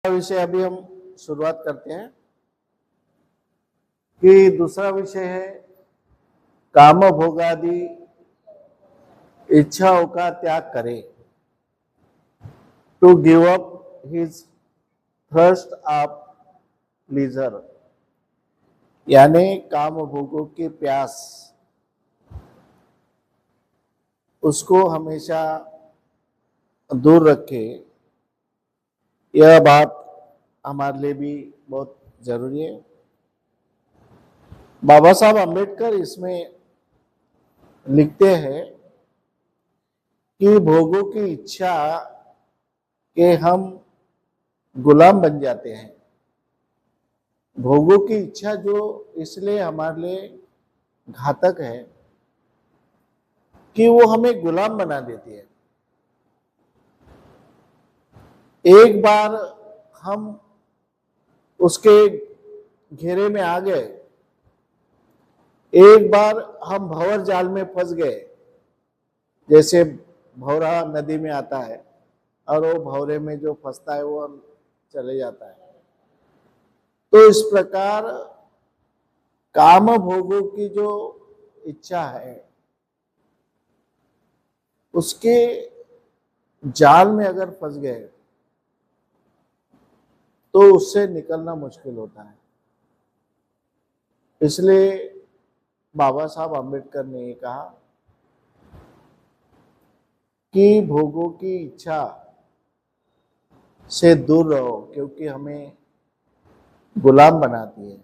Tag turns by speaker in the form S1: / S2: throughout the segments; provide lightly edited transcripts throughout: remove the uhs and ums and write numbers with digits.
S1: विषय अभी हम शुरुआत करते हैं कि दूसरा विषय है काम भोगादि इच्छाओं का त्याग करे, to give up his thirst of pleasure, यानी काम भोगों की प्यास उसको हमेशा दूर रखे। यह बात हमारे लिए भी बहुत जरूरी है। बाबा साहब अम्बेडकर इसमें लिखते हैं कि भोगों की इच्छा के हम गुलाम बन जाते हैं। भोगों की इच्छा जो इसलिए हमारे लिए घातक है कि वो हमें गुलाम बना देती है। एक बार हम उसके घेरे में आ गए, एक बार हम भंवर जाल में फंस गए, जैसे भंवरा नदी में आता है और वो भंवरे में जो फंसता है वो चले जाता है, तो इस प्रकार काम भोगों की जो इच्छा है उसके जाल में अगर फंस गए तो उससे निकलना मुश्किल होता है। इसलिए बाबा साहब अम्बेडकर ने ये कहा कि भोगों की इच्छा से दूर रहो, क्योंकि हमें गुलाम बनाती है।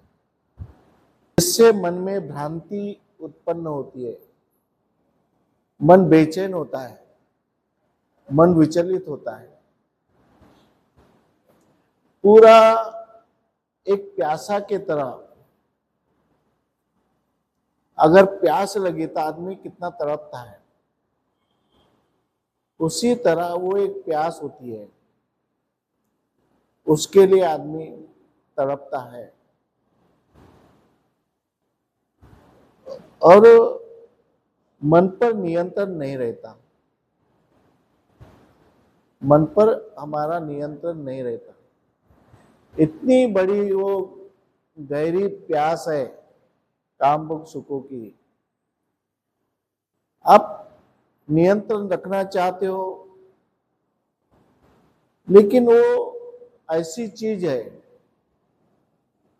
S1: इससे मन में भ्रांति उत्पन्न होती है, मन बेचैन होता है, मन विचलित होता है। पूरा एक प्यासा के तरह, अगर प्यास लगी तो आदमी कितना तड़पता है, उसी तरह वो एक प्यास होती है, उसके लिए आदमी तड़पता है। और मन पर नियंत्रण नहीं रहता, मन पर हमारा नियंत्रण नहीं रहता। इतनी बड़ी वो गहरी प्यास है काम भोग सुखों की, आप नियंत्रण रखना चाहते हो, लेकिन वो ऐसी चीज है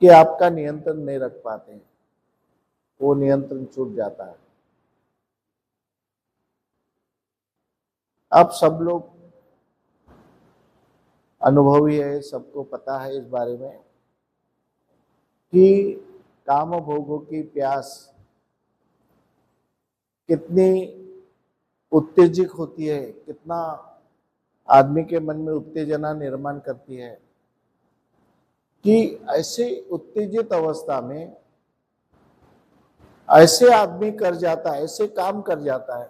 S1: कि आपका नियंत्रण नहीं रख पाते, वो नियंत्रण छूट जाता है। आप सब लोग अनुभवी है, सबको पता है इस बारे में कि काम भोगों की प्यास कितनी उत्तेजक होती है, कितना आदमी के मन में उत्तेजना निर्माण करती है, कि ऐसे उत्तेजित अवस्था में ऐसे आदमी कर जाता है, ऐसे काम कर जाता है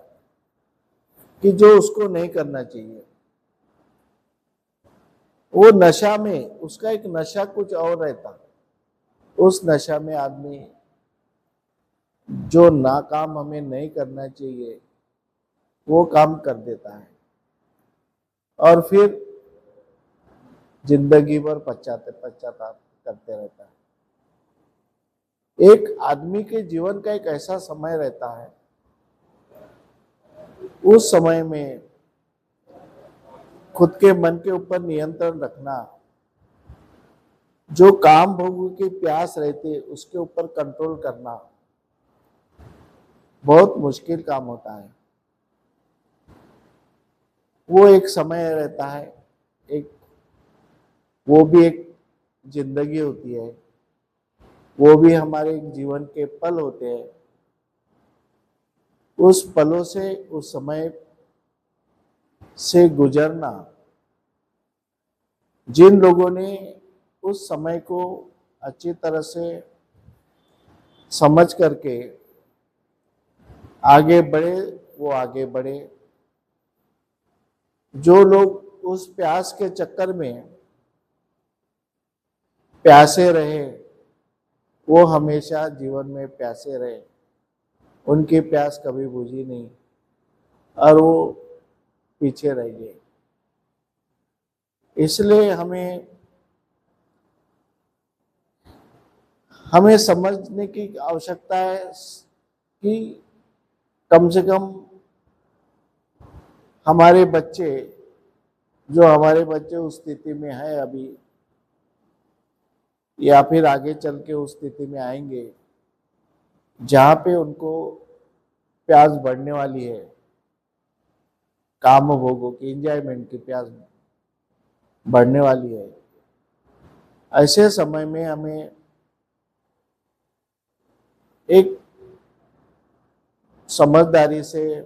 S1: कि जो उसको नहीं करना चाहिए। वो नशा में, उसका एक नशा कुछ और रहता, उस नशा में आदमी जो ना काम हमें नहीं करना चाहिए वो काम कर देता है और फिर जिंदगी भर पश्चाताप करते रहता है। एक आदमी के जीवन का एक ऐसा समय रहता है, उस समय में खुद के मन के ऊपर नियंत्रण रखना, जो काम भोग की प्यास रहती है उसके ऊपर कंट्रोल करना बहुत मुश्किल काम होता है। वो एक समय रहता है, एक वो भी एक जिंदगी होती है, वो भी हमारे जीवन के पल होते हैं। उस पलों से, उस समय से गुजरना, जिन लोगों ने उस समय को अच्छी तरह से समझ करके आगे बढ़े वो आगे बढ़े। जो लोग उस प्यास के चक्कर में प्यासे रहे वो हमेशा जीवन में प्यासे रहे, उनकी प्यास कभी बुझी नहीं और वो पीछे रह गए। इसलिए हमें हमें समझने की आवश्यकता है कि कम से कम हमारे बच्चे उस स्थिति में है अभी, या फिर आगे चल के उस स्थिति में आएंगे जहां पे उनको प्यास बढ़ने वाली है, काम भोगों की, एंजॉयमेंट की प्यास बढ़ने वाली है। ऐसे समय में हमें एक समझदारी से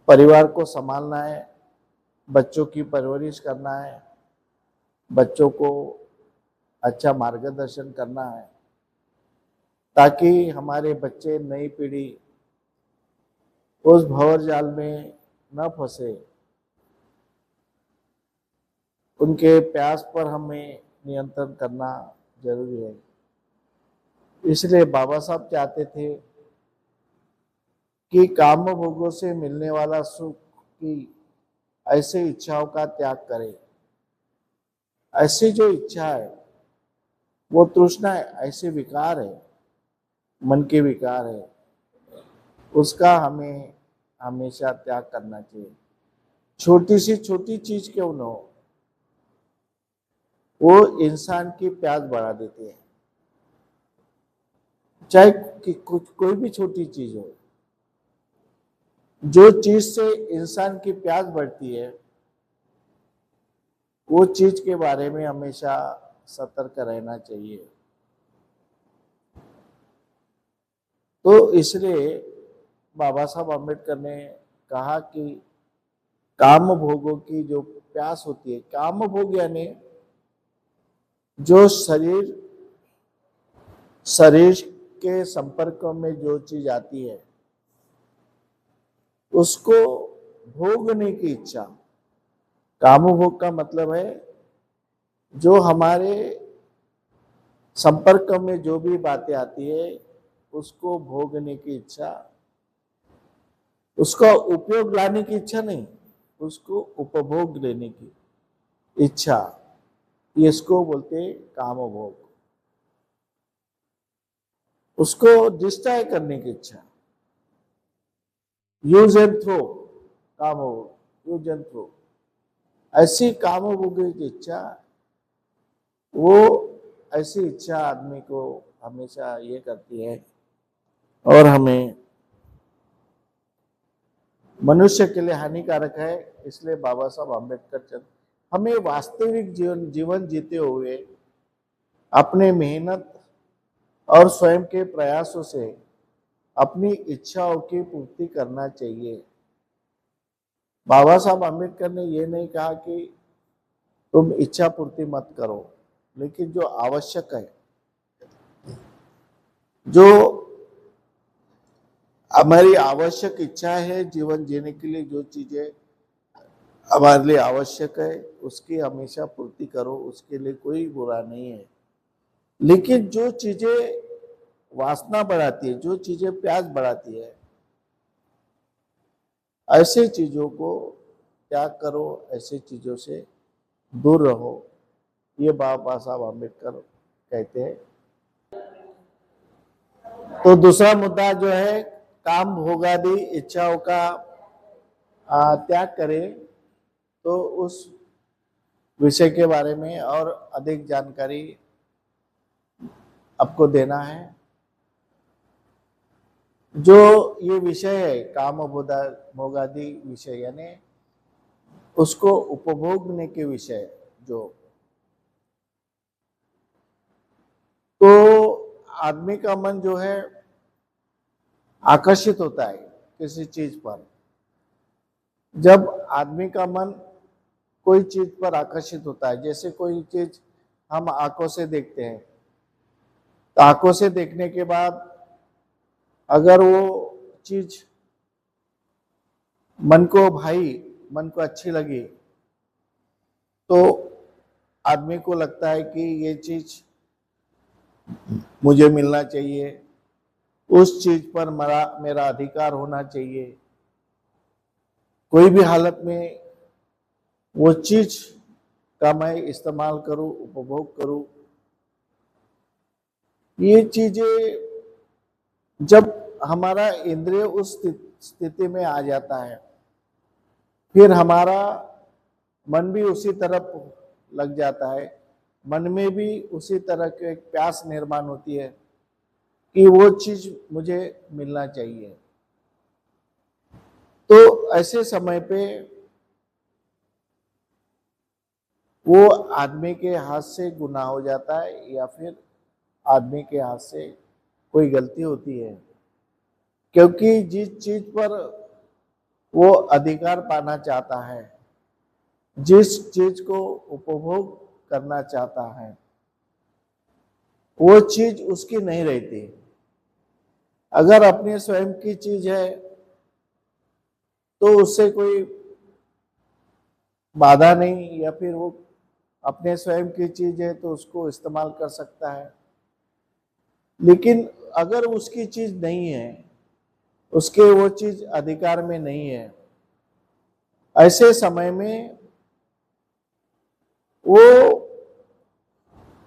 S1: परिवार को संभालना है, बच्चों की परवरिश करना है, बच्चों को अच्छा मार्गदर्शन करना है, ताकि हमारे बच्चे, नई पीढ़ी उस भंवर जाल में न फंसे। उनके प्यास पर हमें नियंत्रण करना जरूरी है। इसलिए बाबा साहब चाहते थे कि काम भोगों से मिलने वाला सुख की ऐसे इच्छाओं का त्याग करें। ऐसी जो इच्छा है, वो तृष्णा है, ऐसे विकार है, मन के विकार है, उसका हमें हमेशा त्याग करना चाहिए। छोटी सी छोटी चीज क्यों न हो, वो इंसान की प्यास बढ़ा देती है। चाहे कोई भी छोटी चीज हो, जो चीज से इंसान की प्यास बढ़ती है, वो चीज के बारे में हमेशा सतर्क रहना चाहिए। तो इसलिए बाबा साहब अम्बेडकर ने कहा कि काम भोगों की जो प्यास होती है, काम भोग यानी जो शरीर के संपर्क में जो चीज आती है, उसको भोगने की इच्छा। काम भोग का मतलब है जो हमारे संपर्क में जो भी बातें आती है, उसको भोगने की इच्छा, उसका उपयोग लाने की इच्छा नहीं, उसको उपभोग लेने की इच्छा, इसको बोलते काम भोग। उसको डिस्ट्रॉय करने की इच्छा, यूज एंड थ्रो, काम भोग, यूज एंड थ्रो, ऐसी काम भोग की इच्छा, वो ऐसी इच्छा आदमी को हमेशा ये करती है और हमें मनुष्य के लिए हानिकारक है। इसलिए बाबा साहब अम्बेडकर हमें वास्तविक जीवन जीते हुए अपने मेहनत और स्वयं के प्रयासों से अपनी इच्छाओं की पूर्ति करना चाहिए। बाबा साहब अम्बेडकर ने ये नहीं कहा कि तुम इच्छा पूर्ति मत करो, लेकिन जो आवश्यक है, जो हमारी आवश्यक इच्छा है जीवन जीने के लिए, जो चीजें हमारे लिए आवश्यक है, उसकी हमेशा पूर्ति करो, उसके लिए कोई बुरा नहीं है। लेकिन जो चीजें वासना बढ़ाती है, जो चीजें प्यास बढ़ाती है, ऐसे चीजों को त्याग करो, ऐसे चीजों से दूर रहो। ये बाबा साहब अम्बेडकर कहते हैं। तो दूसरा मुद्दा जो है, काम भोगादि इच्छाओं का त्याग करें, तो उस विषय के बारे में और अधिक जानकारी आपको देना है। जो ये विषय है काम भोगादि विषय, यानी उसको उपभोगने के विषय, तो आदमी का मन जो है आकर्षित होता है किसी चीज पर। जब आदमी का मन कोई चीज पर आकर्षित होता है, जैसे कोई चीज हम आंखों से देखते हैं, तो आंखों से देखने के बाद अगर वो चीज मन को अच्छी लगी, तो आदमी को लगता है कि ये चीज मुझे मिलना चाहिए, उस चीज पर मेरा अधिकार होना चाहिए। कोई भी हालत में वो चीज का मैं इस्तेमाल करूं, उपभोग करूं, ये चीजें जब हमारा इंद्रिय उस स्थिति में आ जाता है, फिर हमारा मन भी उसी तरफ लग जाता है। मन में भी उसी तरह की एक प्यास निर्माण होती है कि वो चीज मुझे मिलना चाहिए। तो ऐसे समय पे वो आदमी के हाथ से गुनाह हो जाता है या फिर आदमी के हाथ से कोई गलती होती है, क्योंकि जिस चीज पर वो अधिकार पाना चाहता है, जिस चीज को उपभोग करना चाहता है, वो चीज उसकी नहीं रहती। अगर अपनी स्वयं की चीज है तो उससे कोई बाधा नहीं, या फिर वो अपने स्वयं की चीज है तो उसको इस्तेमाल कर सकता है। लेकिन अगर उसकी चीज नहीं है, उसके वो चीज अधिकार में नहीं है, ऐसे समय में वो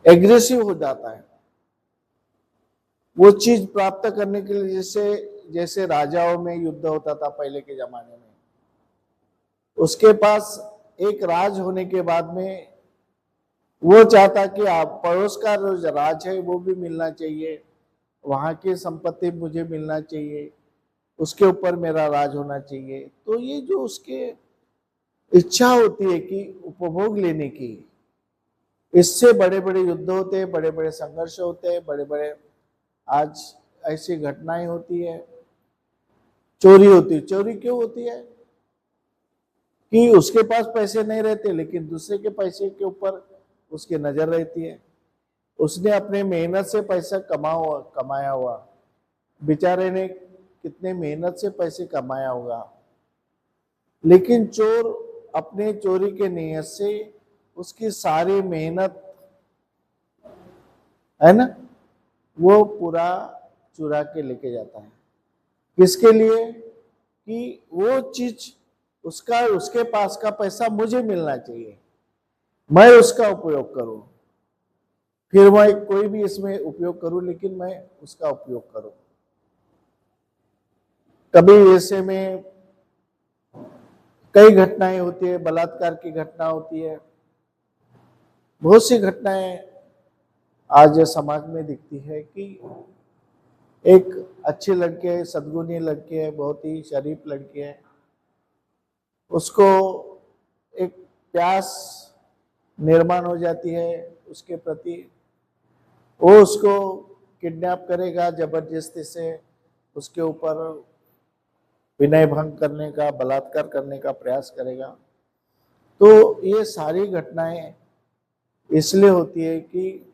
S1: एग्रेसिव हो जाता है। वो चीज प्राप्त करने के लिए, जैसे राजाओं में युद्ध होता था पहले के जमाने में, उसके पास एक राज होने के बाद में वो चाहता कि आप पड़ोस का जो राज है वो भी मिलना चाहिए, वहां की संपत्ति मुझे मिलना चाहिए, उसके ऊपर मेरा राज होना चाहिए। तो ये जो उसके इच्छा होती है कि उपभोग लेने की, इससे बड़े बड़े युद्ध होते हैं, बड़े बड़े संघर्ष होते हैं, बड़े बड़े आज ऐसी घटनाएं होती है। चोरी होती है। चोरी क्यों होती है? कि उसके पास पैसे नहीं रहते, लेकिन दूसरे के पैसे के ऊपर उसकी नजर रहती है। उसने अपने मेहनत से पैसा कमाया हुआ, बेचारे ने कितने मेहनत से पैसे कमाया होगा, लेकिन चोर अपने चोरी के नियत से उसकी सारी मेहनत है ना, वो पूरा चुरा के लेके जाता है। किसके लिए? कि वो चीज उसके पास का पैसा मुझे मिलना चाहिए, मैं उसका उपयोग करूं, फिर मैं कोई भी इसमें उपयोग करूं, लेकिन मैं उसका उपयोग करूं। कभी ऐसे में कई घटनाएं होती है, बलात्कार की घटना होती है, बहुत सी घटनाएं आज समाज में दिखती है कि एक अच्छी लड़की है, सद्गुणी लड़की है, बहुत ही शरीफ लड़की है, उसको एक प्यास निर्माण हो जाती है उसके प्रति, वो उसको किडनैप करेगा, जबरदस्ती से उसके ऊपर विनय भंग करने का, बलात्कार करने का प्रयास करेगा। तो ये सारी घटनाएं इसलिए होती है कि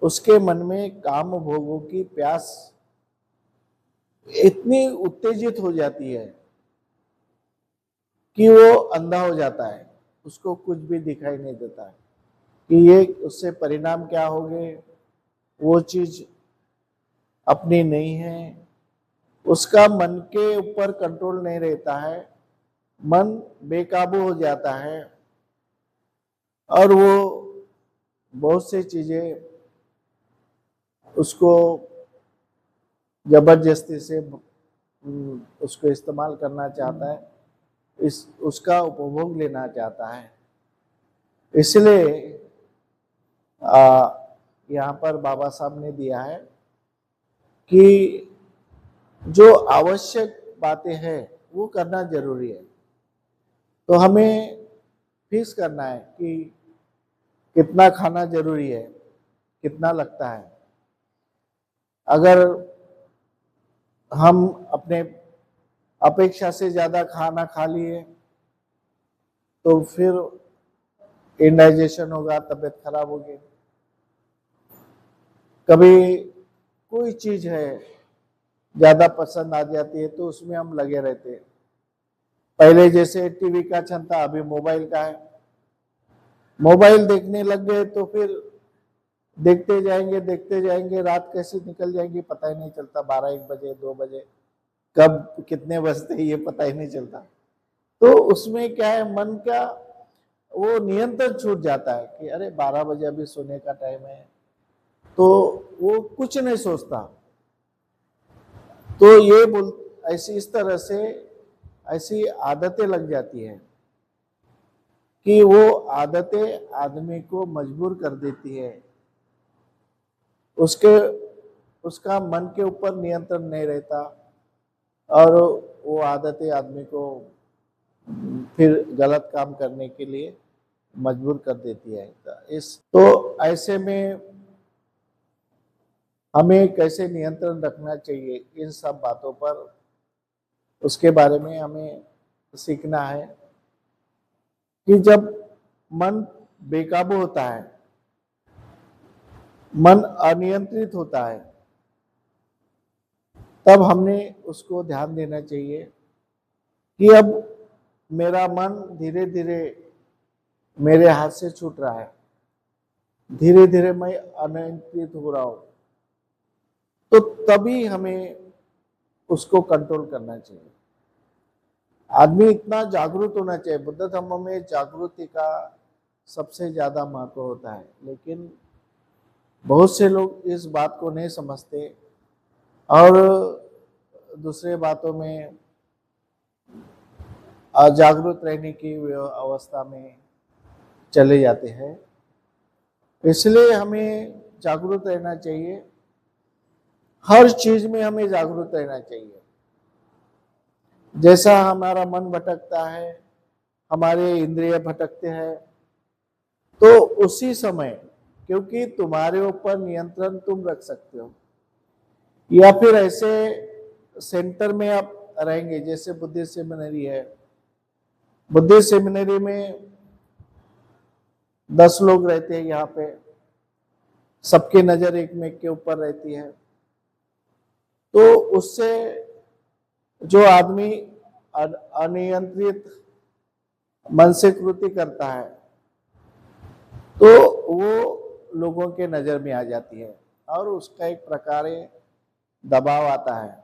S1: उसके मन में काम भोगों की प्यास इतनी उत्तेजित हो जाती है कि वो अंधा हो जाता है, उसको कुछ भी दिखाई नहीं देता है कि ये उससे परिणाम क्या होंगे, वो चीज अपनी नहीं है, उसका मन के ऊपर कंट्रोल नहीं रहता है, मन बेकाबू हो जाता है और वो बहुत सी चीजें उसको जबरदस्ती से उसको इस्तेमाल करना चाहता है, उसका उपभोग लेना चाहता है। इसलिए यहाँ पर बाबा साहब ने दिया है कि जो आवश्यक बातें हैं वो करना जरूरी है। तो हमें फिक्स करना है कि कितना खाना जरूरी है, कितना लगता है। अगर हम अपने अपेक्षा से ज्यादा खाना खा लिए तो फिर इंडाइजेशन होगा, तबीयत खराब होगी। कभी कोई चीज है ज्यादा पसंद आ जाती है तो उसमें हम लगे रहते हैं। पहले जैसे टीवी का छंद था, अभी मोबाइल का है। मोबाइल देखने लग गए तो फिर देखते जाएंगे, रात कैसे निकल जाएंगी पता ही नहीं चलता, 12-1 बजे 2 बजे कब कितने बजते ये पता ही नहीं चलता। तो उसमें क्या है, मन का वो नियंत्रण छूट जाता है कि अरे 12 बजे अभी सोने का टाइम है, तो वो कुछ नहीं सोचता। तो ये बोल ऐसी इस तरह से ऐसी आदतें लग जाती है कि वो आदतें आदमी को मजबूर कर देती है। उसके उसका मन के ऊपर नियंत्रण नहीं रहता और वो आदतें आदमी को फिर गलत काम करने के लिए मजबूर कर देती है। तो ऐसे में हमें कैसे नियंत्रण रखना चाहिए इन सब बातों पर, उसके बारे में हमें सीखना है कि जब मन बेकाबू होता है, मन अनियंत्रित होता है, तब हमने उसको ध्यान देना चाहिए कि अब मेरा मन धीरे धीरे मेरे हाथ से छूट रहा है, धीरे धीरे मैं अनियंत्रित हो रहा हूं। तो तभी हमें उसको कंट्रोल करना चाहिए। आदमी इतना जागरूक होना चाहिए। बुद्ध धर्म में जागृति का सबसे ज्यादा महत्व होता है, लेकिन बहुत से लोग इस बात को नहीं समझते और दूसरे बातों में अजागरूक रहने की अवस्था में चले जाते हैं। इसलिए हमें जागरूक रहना चाहिए, हर चीज में हमें जागरूक रहना चाहिए। जैसा हमारा मन भटकता है, हमारे इंद्रिय भटकते हैं, तो उसी समय, क्योंकि तुम्हारे ऊपर नियंत्रण तुम रख सकते हो, या फिर ऐसे सेंटर में आप रहेंगे जैसे बुद्धिस्ट सेमिनरी है। बुद्धिस्ट सेमिनरी में 10 लोग रहते हैं, यहाँ पे सबकी नजर एक में के ऊपर रहती है। तो उससे जो आदमी अनियंत्रित मन से कृति करता है तो वो लोगों के नजर में आ जाती है और उसका एक प्रकार दबाव आता है,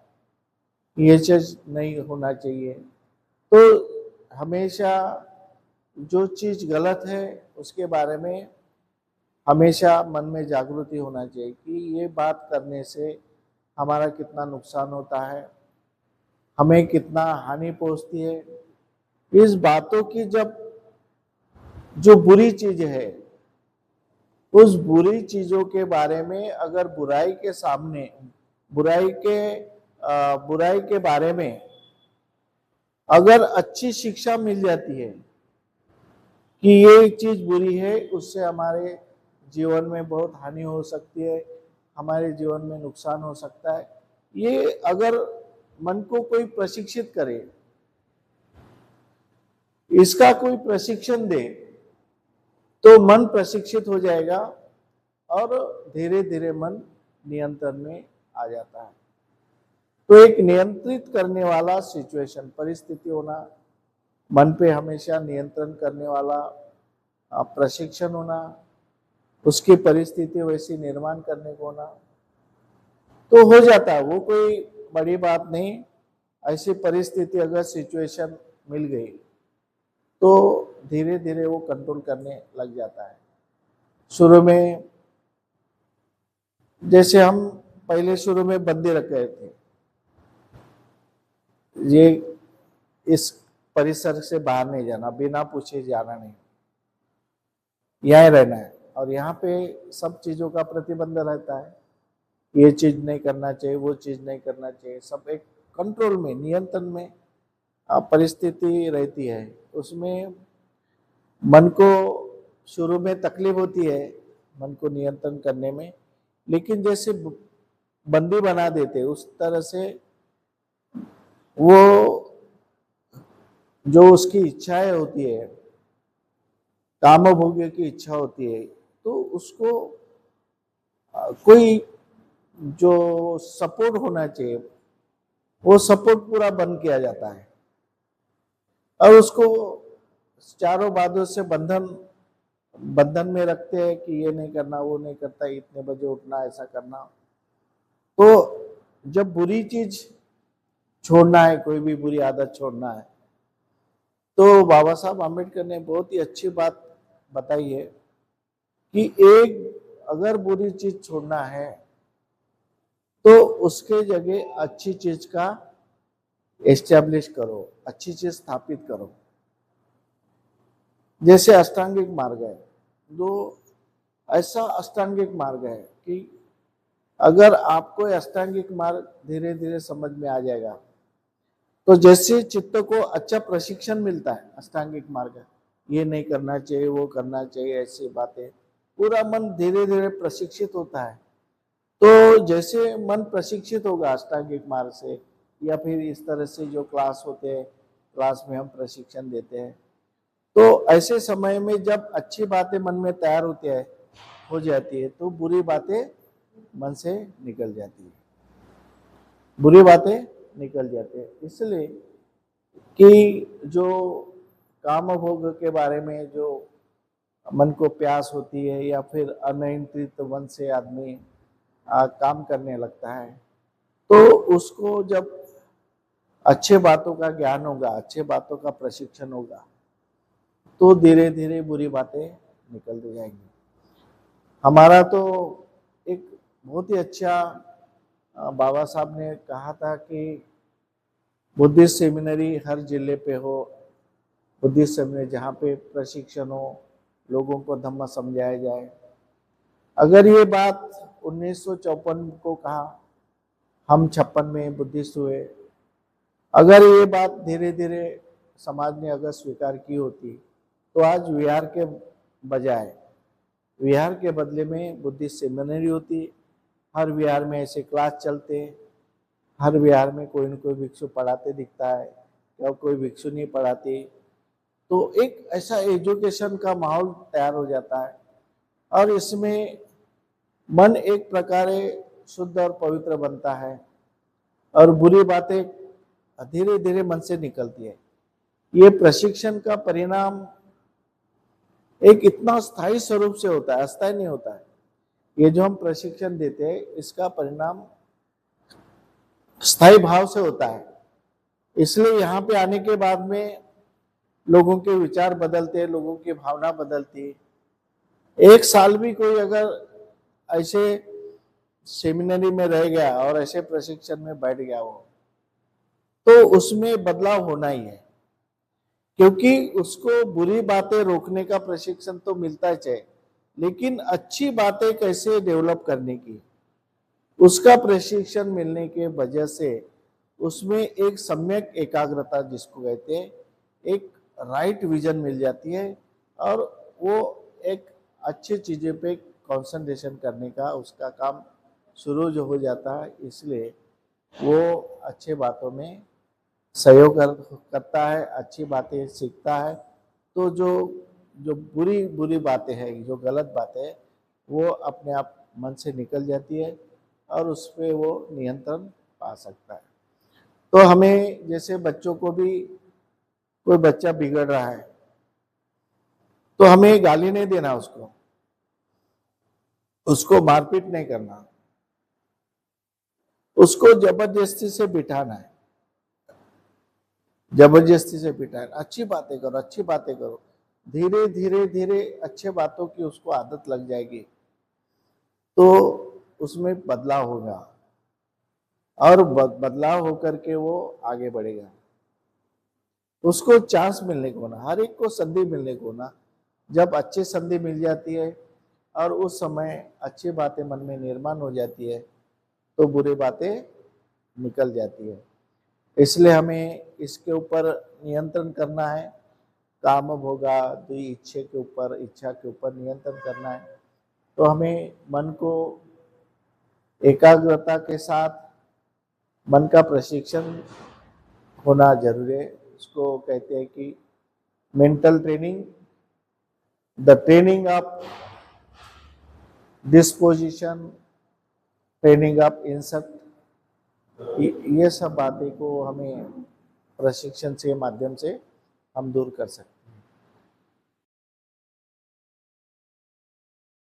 S1: ये चीज नहीं होना चाहिए। तो हमेशा जो चीज गलत है उसके बारे में हमेशा मन में जागृति होना चाहिए कि ये बात करने से हमारा कितना नुकसान होता है, हमें कितना हानि पहुंचती है। इस बातों की जब जो बुरी चीज है, उस बुरी चीजों के बारे में अगर बुराई के सामने बुराई के बारे में अगर अच्छी शिक्षा मिल जाती है कि ये चीज बुरी है, उससे हमारे जीवन में बहुत हानि हो सकती है, हमारे जीवन में नुकसान हो सकता है, ये अगर मन को कोई प्रशिक्षित करे, इसका कोई प्रशिक्षण दे, तो मन प्रशिक्षित हो जाएगा और धीरे धीरे मन नियंत्रण में आ जाता है। तो एक नियंत्रित करने वाला सिचुएशन, परिस्थिति होना, मन पे हमेशा नियंत्रण करने वाला प्रशिक्षण होना, उसकी परिस्थिति वैसी निर्माण करने को होना, तो हो जाता है। वो कोई बड़ी बात नहीं। ऐसी परिस्थिति अगर सिचुएशन मिल गई तो धीरे धीरे वो कंट्रोल करने लग जाता है। शुरू में जैसे हम पहले शुरू में बंदी रख गए थे, ये इस परिसर से बाहर नहीं जाना, बिना पूछे जाना नहीं, यहीं रहना है, और यहाँ पे सब चीजों का प्रतिबंध रहता है। ये चीज नहीं करना चाहिए, वो चीज नहीं करना चाहिए, सब एक कंट्रोल में, नियंत्रण में परिस्थिति रहती है। उसमें मन को शुरू में तकलीफ होती है मन को नियंत्रण करने में, लेकिन जैसे बंदी बना देते उस तरह से वो जो उसकी इच्छाएं होती है, काम भोग्य की इच्छा होती है, तो उसको कोई जो सपोर्ट होना चाहिए, वो सपोर्ट पूरा बंद किया जाता है और उसको चारों बाजू से बंधन में रखते हैं कि ये नहीं करना, वो नहीं करता, इतने बजे उठना, ऐसा करना। तो जब बुरी चीज छोड़ना है, कोई भी बुरी आदत छोड़ना है, तो बाबा साहब आम्बेडकर ने बहुत ही अच्छी बात बताई है कि एक अगर बुरी चीज छोड़ना है तो उसके जगह अच्छी चीज का एस्टेब्लिश करो, अच्छी चीज स्थापित करो। जैसे अष्टांगिक मार्ग है, जो ऐसा अष्टांगिक मार्ग है कि अगर आपको अष्टांगिक मार्ग धीरे धीरे समझ में आ जाएगा, तो जैसे चित्त को अच्छा प्रशिक्षण मिलता है अष्टांगिक मार्ग, ये नहीं करना चाहिए, वो करना चाहिए, ऐसी बातें, पूरा मन धीरे धीरे प्रशिक्षित होता है। तो जैसे मन प्रशिक्षित होगा अष्टांगिक मार्ग से, या फिर इस तरह से जो क्लास होते हैं, क्लास में हम प्रशिक्षण देते हैं, तो ऐसे समय में जब अच्छी बातें मन में तैयार होती है, हो जाती है, तो बुरी बातें मन से निकल जाती है, बुरी बातें निकल जाती है। इसलिए कि जो काम भोग के बारे में जो मन को प्यास होती है, या फिर अनियंत्रित मन से आदमी काम करने लगता है, तो उसको जब अच्छे बातों का ज्ञान होगा, अच्छे बातों का प्रशिक्षण होगा, तो धीरे धीरे बुरी बातें निकल जाएंगी। हमारा तो एक बहुत ही अच्छा बाबा साहब ने कहा था कि बुद्धिस्ट सेमिनरी हर जिले पे हो, बुद्धिस्ट सेमिनरी जहाँ पे प्रशिक्षण हो, लोगों को धम्म समझाया जाए। अगर ये बात 1954 को कहा, हम 56 में बुद्धिस्ट हुए, अगर ये बात धीरे धीरे समाज ने अगर स्वीकार की होती, तो आज विहार के बजाय, विहार के बदले में बुद्धिस्ट सेमिनरी होती, हर विहार में ऐसे क्लास चलते, हर विहार में कोई न कोई भिक्षु पढ़ाते दिखता है, या कोई भिक्षु नहीं पढ़ाती, तो एक ऐसा एजुकेशन का माहौल तैयार हो जाता है, और इसमें मन एक प्रकार शुद्ध और पवित्र बनता है, और बुरी बातें धीरे धीरे मन से निकलती है। ये प्रशिक्षण का परिणाम एक इतना स्थायी स्वरूप से होता है, अस्थायी नहीं होता है। ये जो हम प्रशिक्षण देते हैं, इसका परिणाम स्थायी भाव से होता है। इसलिए यहाँ पे आने के बाद में लोगों के विचार बदलते हैं, लोगों की भावना बदलती है। एक साल भी कोई अगर ऐसे सेमिनरी में रह गया और ऐसे प्रशिक्षण में बैठ गया हो, तो उसमें बदलाव होना ही है, क्योंकि उसको बुरी बातें रोकने का प्रशिक्षण तो मिलता है चाहिए, लेकिन अच्छी बातें कैसे डेवलप करने की, उसका प्रशिक्षण मिलने के वजह से उसमें एक सम्यक एकाग्रता जिसको कहते हैं, एक राइट विजन मिल जाती है, और वो एक अच्छी चीज़ों पे कंसंट्रेशन करने का उसका काम शुरू जो हो जाता है। इसलिए वो अच्छे बातों में सहयोग करता है, अच्छी बातें सीखता है। तो जो जो बुरी बुरी बातें हैं, जो गलत बातें हैं, वो अपने आप मन से निकल जाती है, और उस पर वो नियंत्रण पा सकता है। तो हमें जैसे बच्चों को भी, कोई बच्चा बिगड़ रहा है तो हमें गाली नहीं देना, उसको मारपीट नहीं करना, उसको जबरदस्ती से बिठाना है, जबरदस्ती से बिठाना। अच्छी बातें करो, अच्छी बातें करो, धीरे धीरे धीरे अच्छे बातों की उसको आदत लग जाएगी, तो उसमें बदलाव होगा, और बदलाव होकर के वो आगे बढ़ेगा। उसको चांस मिलने को ना, हर एक को संधि मिलने को ना, जब अच्छी संधि मिल जाती है और उस समय अच्छी बातें मन में निर्माण हो जाती है, तो बुरी बातें निकल जाती है। इसलिए हमें इसके ऊपर नियंत्रण करना है, काम भोगा दुई इच्छा के ऊपर नियंत्रण करना है। तो हमें मन को एकाग्रता के साथ मन का प्रशिक्षण होना जरूरी है। उसको कहते हैं कि mental training, the training of disposition, training of incept, ये सब बातें को हमें प्रशिक्षण के माध्यम से हम दूर कर सकते हैं।